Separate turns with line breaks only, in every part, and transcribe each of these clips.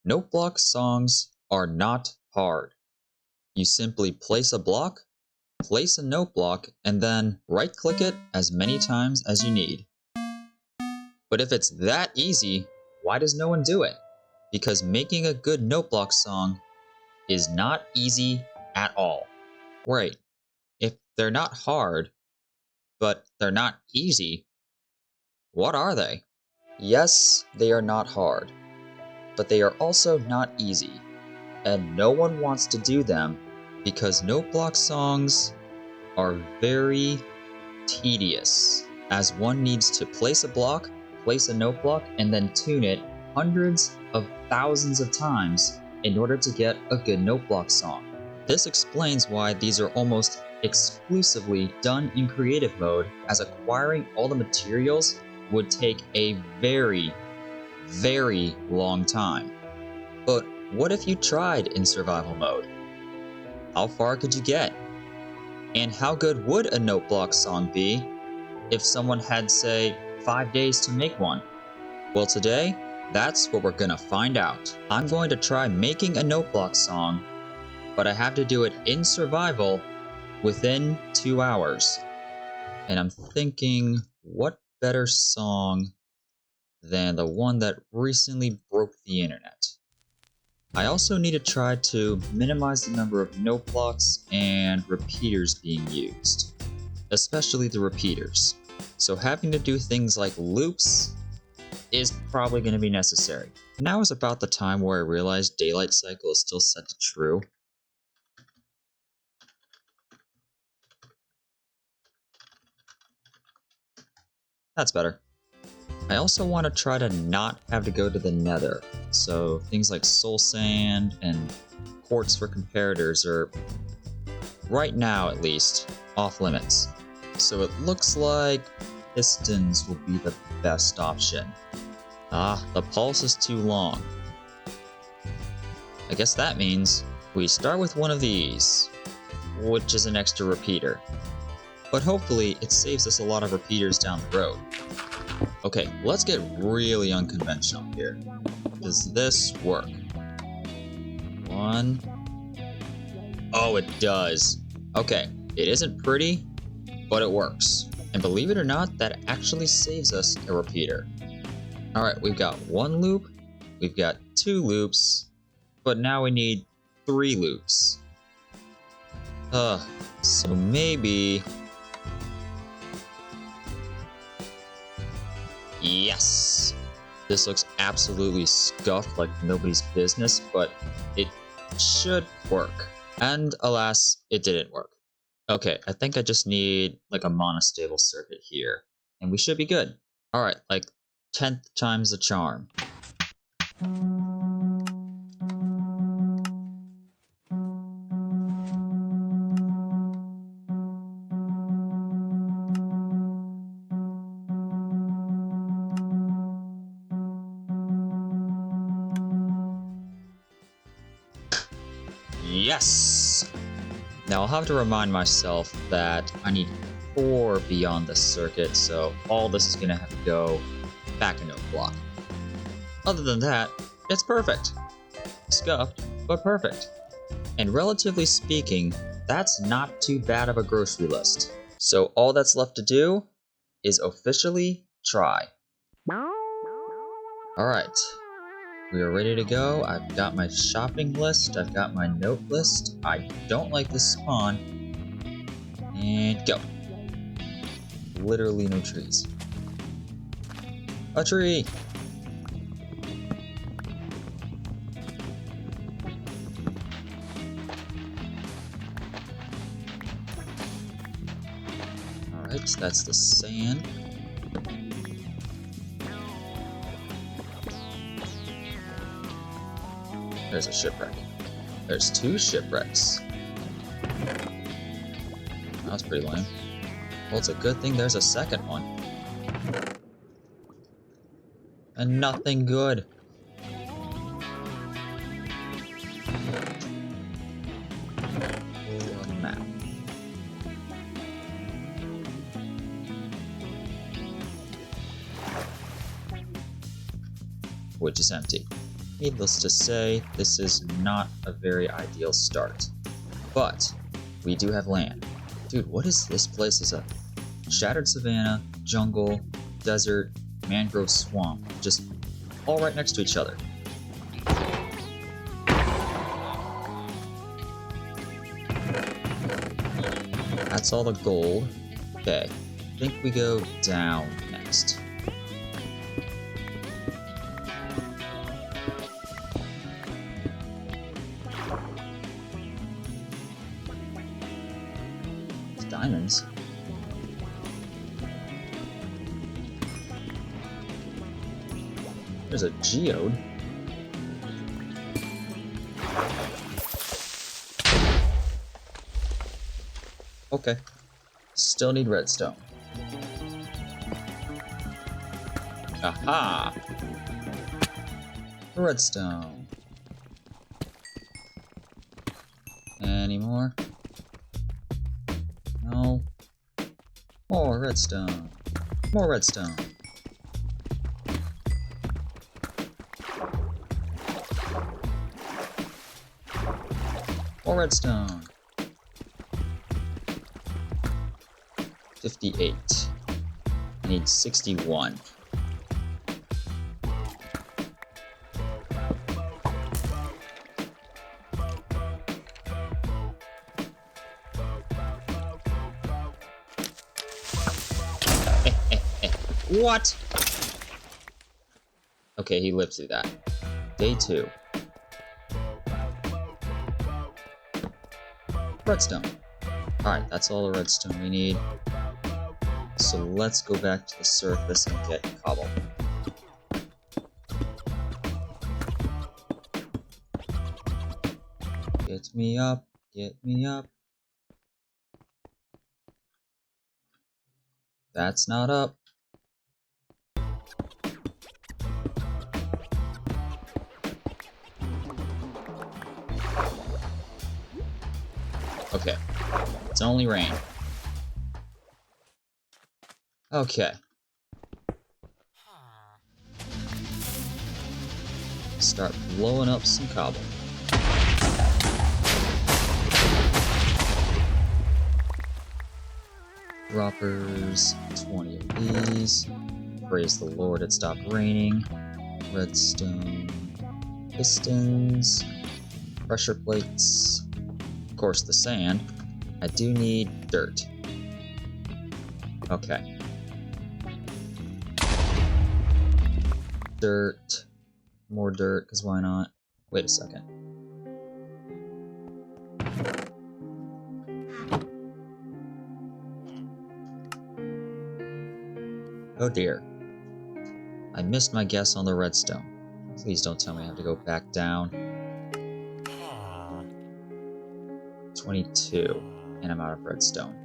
Note block songs are not hard. You simply place a block, place a note block, and then right-click it as many times as you need. But if it's that easy, why does no one do it? Because making a good note block song is not easy at all. Wait, if they're not hard, but they're not easy, what are they? Yes, they are not hard, but they are also not easy, and no one wants to do them because note block songs are very tedious, as one needs to place a block, place a note block, and then tune it hundreds of thousands of times in order to get a good note block song. This explains why these are almost exclusively done in creative mode, as acquiring all the materials would take a very, very long time. But what if you tried in survival mode? How far could you get? And how good would a note block song be if someone had, say, 5 days to make one? Well, today, that's what we're gonna find out. I'm going to try making a note block song, but I have to do it in survival within 2 hours. And I'm thinking, what better song than the one that recently broke the internet? I also need to try to minimize the number of note blocks and repeaters being used, especially the repeaters. So having to do things like loops is probably going to be necessary. Now is about the time where I realized daylight cycle is still set to true. That's better. I also want to try to not have to go to the nether, so things like soul sand and quartz for comparators are, right now at least, off limits. So it looks like pistons will be the best option. Ah, the pulse is too long. I guess that means we start with one of these, which is an extra repeater. But hopefully it saves us a lot of repeaters down the road. Okay, let's get really unconventional here. Does this work? One. Oh, it does. Okay, it isn't pretty, but it works. And believe it or not, that actually saves us a repeater. Alright, we've got 1 loop, we've got 2 loops, but now we need 3 loops. So maybe... Yes! This looks absolutely scuffed like nobody's business, but it should work. And alas, it didn't work. Okay, I think I just need like a monostable circuit here, and we should be good. Alright, like 10th time's the charm. Yes! Now I'll have to remind myself that I need 4 beyond the circuit, so all this is gonna have to go back a note block. Other than that, it's perfect. Scuffed, but perfect. And relatively speaking, that's not too bad of a grocery list. So all that's left to do is officially try. Alright. We are ready to go. I've got my shopping list. I've got my note list. I don't like this spawn. And go. Literally no trees. A tree! Alright, so that's the sand. There's a shipwreck. There's 2 shipwrecks. That was pretty lame. Well, it's a good thing there's a second one. And nothing good. Oh, a map. Which is empty. Needless to say, this is not a very ideal start. But we do have land. Dude, what is this place? Is a shattered savanna, jungle, desert, mangrove swamp, just all right next to each other. That's all the gold. Okay, I think we go down next. Diamonds. There's a geode. Okay. Still need redstone. Aha! Redstone. Any more? No. More redstone. More redstone. More redstone. 58. I need 61. What? Okay, he lived through that. Day 2. Redstone. Alright, that's all the redstone we need. So let's go back to the surface and get cobble. Get me up, get me up. That's not up. Okay, it's only rain. Okay. Start blowing up some cobble. Droppers, 20 of these. Praise the Lord, it stopped raining. Redstone. Pistons. Pressure plates. Of course, the sand. I do need dirt. Okay. Dirt. More dirt, because why not? Wait a second. Oh dear. I missed my guess on the redstone. Please don't tell me I have to go back down. 22. And I'm out of redstone.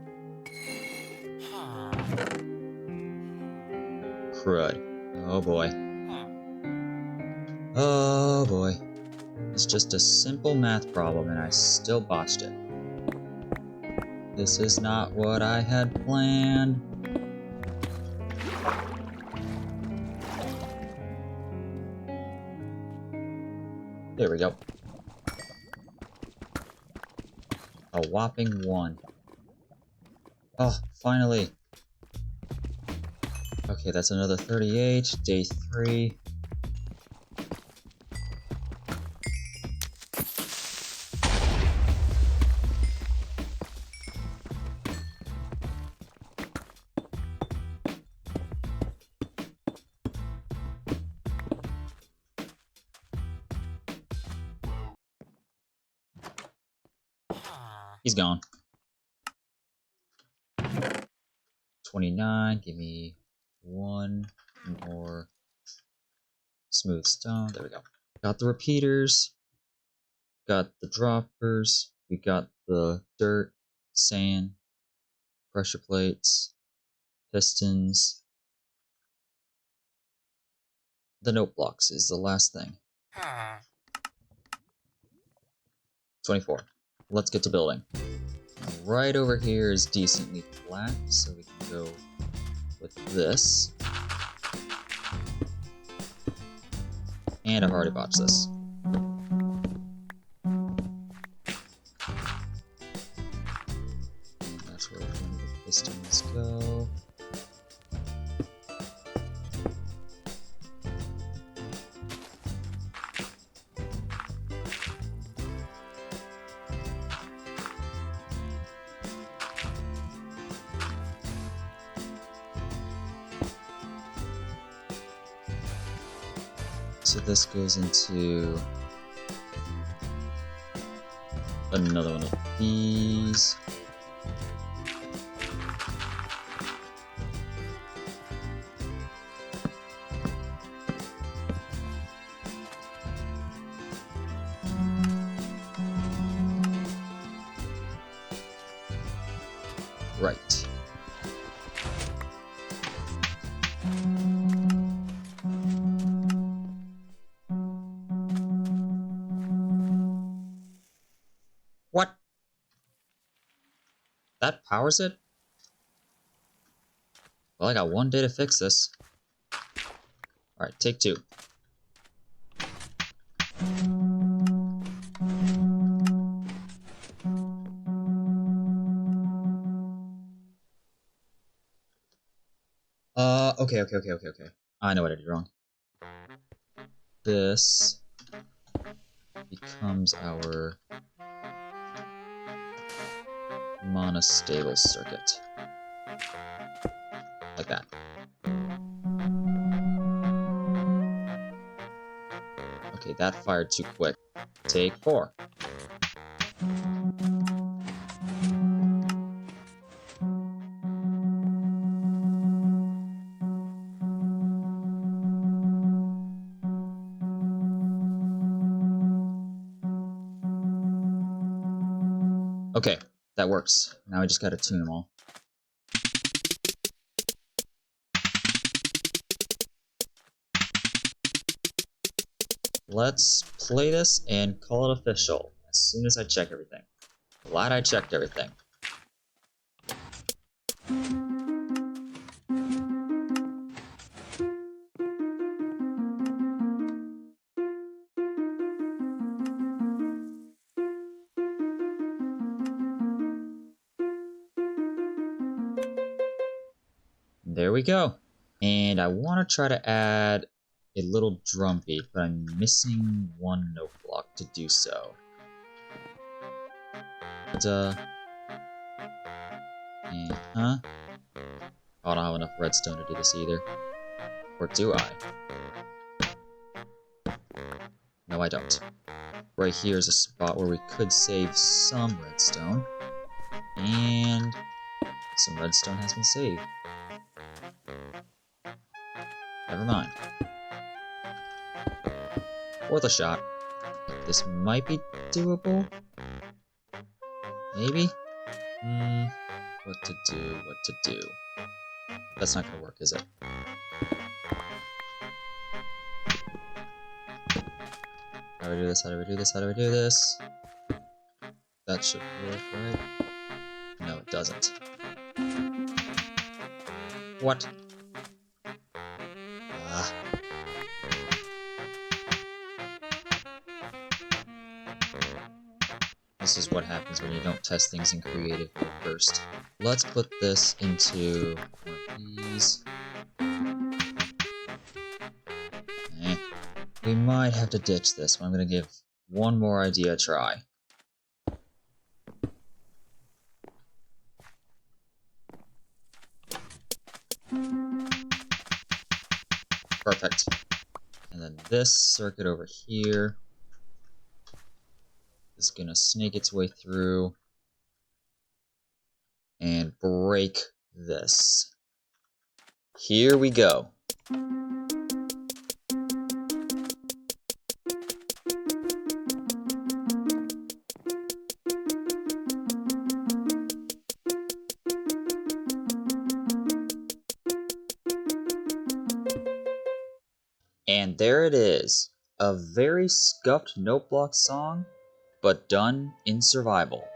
Crud. Oh boy. Oh boy. It's just a simple math problem and I still botched it. This is not what I had planned. There we go. A whopping 1. Oh, finally. Okay, that's another 38. Day 3. He's gone. 29, give me 1 more smooth stone. There we go. Got the repeaters. Got the droppers. We got the dirt, sand, pressure plates, pistons. The note blocks is the last thing. 24. Let's get to building. Right over here is decently flat, so we can go with this. And I've already botched this. And that's where one of the pistons go. So this goes into another one of these. Right. What? That powers it? Well, I got one day to fix this. Alright, take two. Okay. I know what I did wrong. This becomes our monostable circuit. Like that. Okay, that fired too quick. Take 4. Okay, that works. Now I just gotta tune them all. Let's play this and call it official as soon as I check everything. Glad I checked everything. There we go. And I want to try to add a little drum beat, but I'm missing one note block to do so. But, Oh, I don't have enough redstone to do this either. Or do I? No, I don't. Right here is a spot where we could save some redstone. And some redstone has been saved. Never mind. Worth a shot. This might be doable. Maybe? What to do. That's not gonna work, is it? How do we do this? That should work, right? No, it doesn't. What? This is what happens when you don't test things in creative mode first. Let's put this into one of these. We might have to ditch this, but I'm gonna give one more idea a try. Perfect. And then this circuit over here is gonna snake its way through and break this. Here we go. And there it is, a very scuffed note block song, but done in survival.